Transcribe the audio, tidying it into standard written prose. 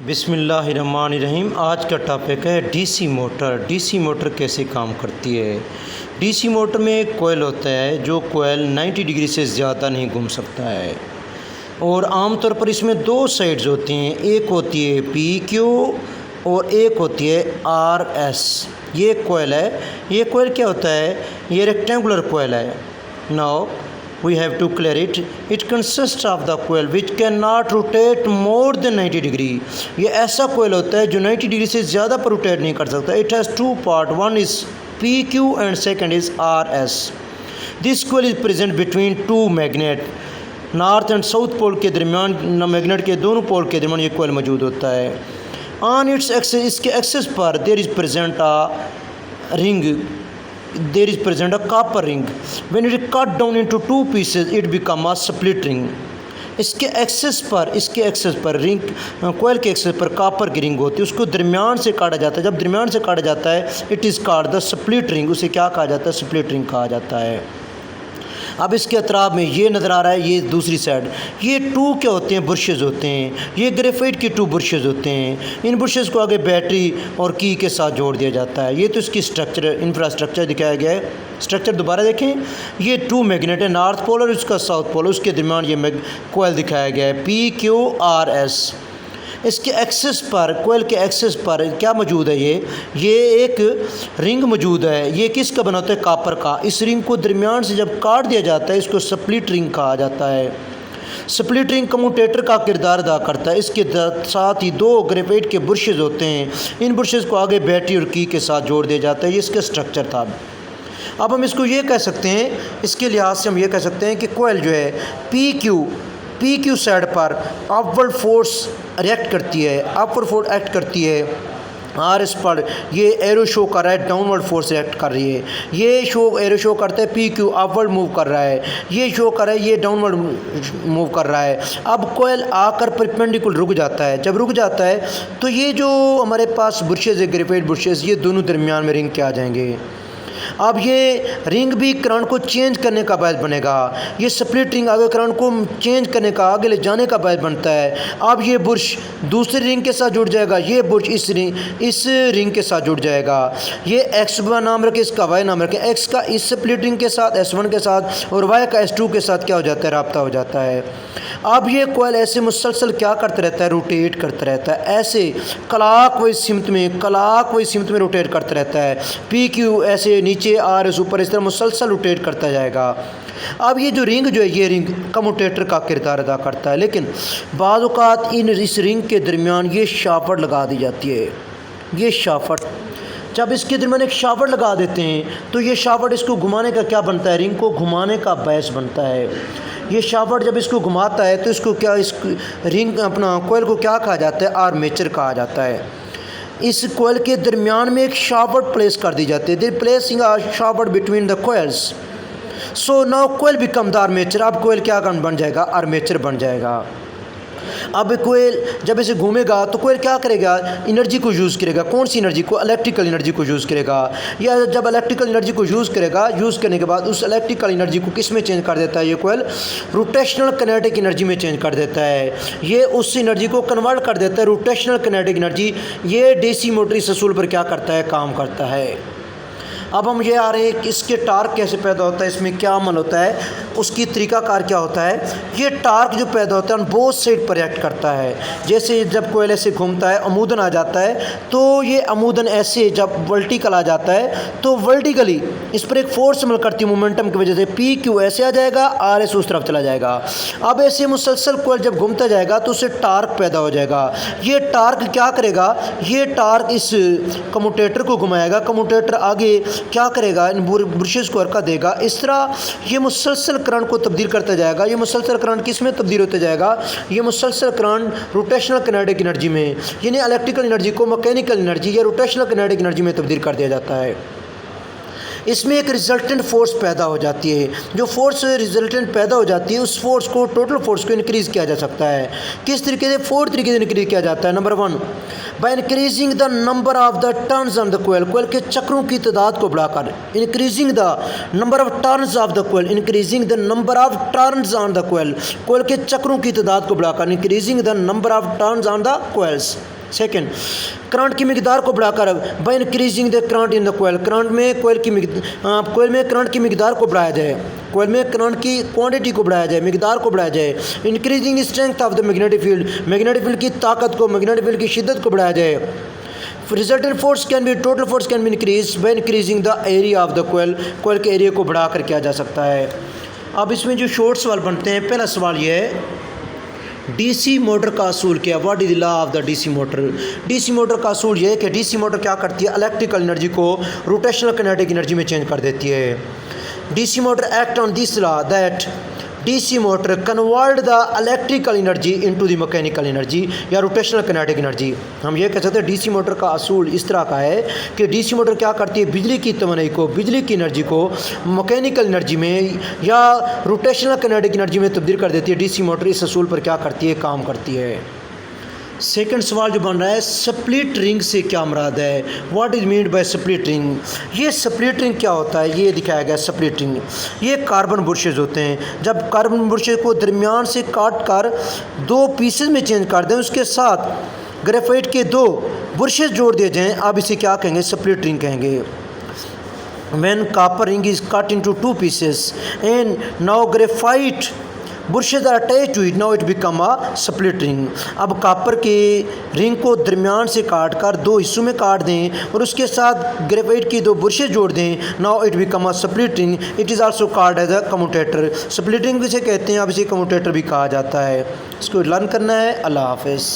बिस्मिल्लाहिर्रहमानिर्रहीम। आज का टॉपिक है डीसी मोटर। डीसी मोटर कैसे काम करती है। डीसी मोटर में एक कोयल होता है जो कोयल 90 डिग्री से ज़्यादा नहीं घूम सकता है और आमतौर पर इसमें दो साइड्स होती हैं, एक होती है PQ और एक होती है RS। ये कोयल है। ये कोयल क्या होता है, ये रेक्टेंगुलर कोयल है। Now we have to clear it. It consists of the coil which cannot rotate more than 90 degree. ये ऐसा कोयल होता है जो 90 डिग्री से ज़्यादा पर रोटेट नहीं कर सकता। It has two part, one is PQ and second is RS. This coil is present between two magnet. North and south pole के दरमियान, मैग्नेट के दोनों पोल के दरमियान ये कोयल मौजूद होता है। ऑन इट्स एक्सेस, इसके एक्सेस पर there is present a ring, there is present a copper ring. When it is cut down into two pieces it become a split ring. इसके एक्सेस पर रिंग, कोयल के एक्सेस पर copper की ring होती है, उसको दरमियान से काटा जाता है। जब दरमियान से काटा जाता है it is called the split ring. उसे क्या कहा जाता है, स्प्लिट रिंग कहा जाता है। अब इसके अतराफ में ये नज़र आ रहा है, ये दूसरी साइड, ये टू क्या होते हैं, बुर्शेज़ होते हैं। ये ग्रेफाइट के टू बुर्शेज़ होते हैं। इन बुर्शेज़ को आगे बैटरी और की के साथ जोड़ दिया जाता है। ये तो इसकी स्ट्रक्चर, इंफ्रास्ट्रक्चर दिखाया गया है। स्ट्रक्चर दोबारा देखें, ये टू मैग्नेट है, नॉर्थ पोल और उसका साउथ पोल, उसके दरमियान ये कोयल दिखाया गया है PQRS। इसके एक्सेस पर, कोयल के एक्सेस पर क्या मौजूद है, ये एक रिंग मौजूद है। ये किसका बना होता है, कॉपर का। इस रिंग को दरमियान से जब काट दिया जाता है इसको स्प्लिट रिंग कहा जाता है। स्प्लिट रिंग कम्यूटेटर का किरदार अदा करता है। इसके साथ ही दो ग्रेफाइट के बुर्शेज़ होते हैं। इन बुर्शेज़ को आगे बैटरी और की के साथ जोड़ दिया जाता है। ये इसका स्ट्रक्चर था। अब हम इसको ये कह सकते हैं, इसके लिहाज से हम ये कह सकते हैं कि कोयल जो है PQ साइड पर अपवर्ड फोर्स रिएक्ट करती है, अपवर्ड फोर्स एक्ट करती है। RS पर ये एरो शो कर रहा है, डाउनवर्ड फोर्स रिएक्ट कर रही है। ये एरो शो करता है PQ अपवर्ड मूव कर रहा है, ये शो कर रहा है ये डाउनवर्ड मूव कर रहा है। अब कोयल आकर परपेंडिकुलर रुक जाता है। जब रुक जाता है तो ये जो हमारे पास बुर्शेज़ है, ग्रेफाइट बुर्शेज़, ये दोनों दरमियान में रिंग के आ जाएंगे। अब ये रिंग भी करंट को चेंज करने का बायस बनेगा। ये स्प्लिट रिंग आगे करंट को चेंज करने का, आगे ले जाने का बायस बनता है। अब ये बुर्श दूसरी रिंग के साथ जुड़ जाएगा, ये बुर्श इस रिंग के साथ जुड़ जाएगा। ये X1 नाम रखे, इसका Y नाम रखे। X का इस स्प्लिट रिंग के साथ, S1 के साथ, और Y का S2 के साथ क्या हो जाता है, राब्ता हो जाता है। अब ये कोयल ऐसे मुसलसल क्या करता रहता है, रोटेट करता रहता है। ऐसे क्लॉकवाइज सिमत में रोटेट करता रहता है। PQ ऐसे नीचे RS ऊपर, इस तरह मुसलसल रोटेट करता जाएगा। अब ये जो रिंग जो है, ये रिंग कम्यूटेटर का किरदार अदा करता है। लेकिन बाज़ औक़ात इस रिंग के दरमियान ये शाफ्ट लगा दी जाती है। ये शाफ्ट, जब इसके दरमियान एक शाफ्ट लगा देते हैं तो ये शाफ्ट इसको घुमाने का क्या बनता है, रिंग को घुमाने का बायस बनता है। ये शाफ्ट जब इसको घुमाता है तो इसको क्या, इस रिंग अपना कोयल को क्या कहा जाता है, आर्मेचर कहा जाता है। इस कोयल के दरमियान में एक शाफ्ट प्लेस कर दी जाती है। They placing a shaft between the coils, so now coil become the armature. अब कोयल क्या बन जाएगा, आर्मेचर बन जाएगा। अब कोयल जब इसे घूमेगा तो कोयल क्या करेगा, एनर्जी को यूज़ करेगा। कौन सी एनर्जी को, इलेक्ट्रिकल एनर्जी को यूज़ करेगा। या जब इलेक्ट्रिकल एनर्जी को यूज़ करेगा, यूज़ करने के बाद उस इलेक्ट्रिकल एनर्जी को किस में चेंज कर देता है, ये कोयल रोटेशनल किनेटिक एनर्जी में चेंज कर देता है। ये उस एनर्जी को कन्वर्ट कर देता है रोटेशनल किनेटिक एनर्जी। ये डीसी मोटर इस असूल पर क्या करता है, काम करता है। अब हम ये आ रहे हैं कि इसके टार्क कैसे पैदा होता है, इसमें क्या अमल होता है, उसकी तरीक़ाकार क्या होता है। ये टार्क जो पैदा होता है बोथ साइड पर रिएक्ट करता है। जैसे जब कोयल ऐसे घूमता है, अमूदन आ जाता है, तो ये अमूदन ऐसे जब वर्टिकल आ जाता है तो वर्टिकली इस पर एक फोर्स अमल करती है मोमेंटम की वजह से। PQ ऐसे आ जाएगा, RS उस तरफ चला जाएगा। अब ऐसे मुसलसल कोयल जब घूमता जाएगा तो उससे टार्क पैदा हो जाएगा। ये टार्क क्या करेगा, ये टार्क इस कम्यूटेटर को घुमाएगा। कम्यूटेटर आगे क्या करेगा, इन बुर्शेज़ को हरकत देगा। इस तरह ये मुसलसल करंट को तब्दील करता जाएगा। ये मुसलसल करंट किस में तब्दील होता जाएगा, ये मुसलसल करंट रोटेशनल किनेटिक एनर्जी में, यानी इलेक्ट्रिकल एनर्जी को मैकेनिकल एनर्जी या रोटेशनल किनेटिक एनर्जी में तब्दील कर दिया जाता है। इसमें एक रिजल्टेंट फोर्स पैदा हो जाती है। जो फोर्स रिजल्टेंट पैदा हो जाती है उस फोर्स को, टोटल फोर्स को इंक्रीज़ किया जा सकता है। किस तरीके से, 4 तरीके से इंक्रीज़ किया जाता है। Number 1, by increasing the number of the turns on the coil, coil के चक्रों की तादाद को बढ़ाकर। Increasing the number of turns of the coil, increasing the number of turns on the coil, coil के चक्रों की तादाद को बढ़ाकर। Increasing the number of turns on the coils. Second, current की मिकदार को बढ़ाकर by increasing the current in the coil, coil में करंट की मिकदार को बढ़ाया जाए, कोयल में करंट की क्वांटिटी को बढ़ाया जाए, मिकदार को बढ़ाया जाए। Increasing strength of the magnetic field, magnetic field की ताकत को, मैग्नेटिक फील्ड की शिद्दत को बढ़ाया जाए। Resultant force can be, total force can be increase by increasing the area of the coil, coil के एरिया को बढ़ा कर किया जा सकता है। अब इसमें जो शॉर्ट सवाल बनते हैं, पहला सवाल ये है डीसी मोटर का असूल क्या है, what is the law of the DC motor. DC motor का असूल ये है कि डीसी मोटर क्या करती है, इलेक्ट्रिकल एनर्जी को रोटेशनल किनेटिक एनर्जी में चेंज कर देती है। DC motor act on this law that DC motor convert the electrical energy into the mechanical energy या रोटेशनल किनेटिक एनर्जी। हम ये कह सकते हैं डीसी मोटर का असूल इस तरह का है कि डीसी मोटर क्या करती है, बिजली की तवानाई को, बिजली की एनर्जी को मैकेनिकल एनर्जी में या रोटेशनल किनेटिक एनर्जी में तब्दील कर देती है। डीसी मोटर इस असूल पर क्या करती है, काम करती है। सेकंड सवाल जो बन रहा है, स्प्लिट रिंग से क्या मुराद है, what is mean by split ring. ये स्प्लिट रिंग क्या होता है, ये दिखाया गया स्प्लिट रिंग। ये कार्बन बुशेज होते हैं, जब कार्बन बुशेज को दरमियान से काट कर दो पीसेज में चेंज कर दें, उसके साथ ग्रेफाइट के दो बुशेज जोड़ दिए जाएँ, अब इसे क्या कहेंगे, स्प्लिट रिंग कहेंगे। When copper ring is cut into two pieces and now graphite brushes are attach to it, now it become a split ring. अब कॉपर के रिंग को दरमियान से काट कर दो हिस्सों में काट दें और उसके साथ ग्रेफाइट की दो बुशेज जोड़ दें, now it become a split ring. It is also called as a commutator. Split ring भी इसे कहते हैं, अब इसे कम्यूटेटर भी कहा जाता है। इसको लर्न करना है। अल्लाह हाफ़िज़।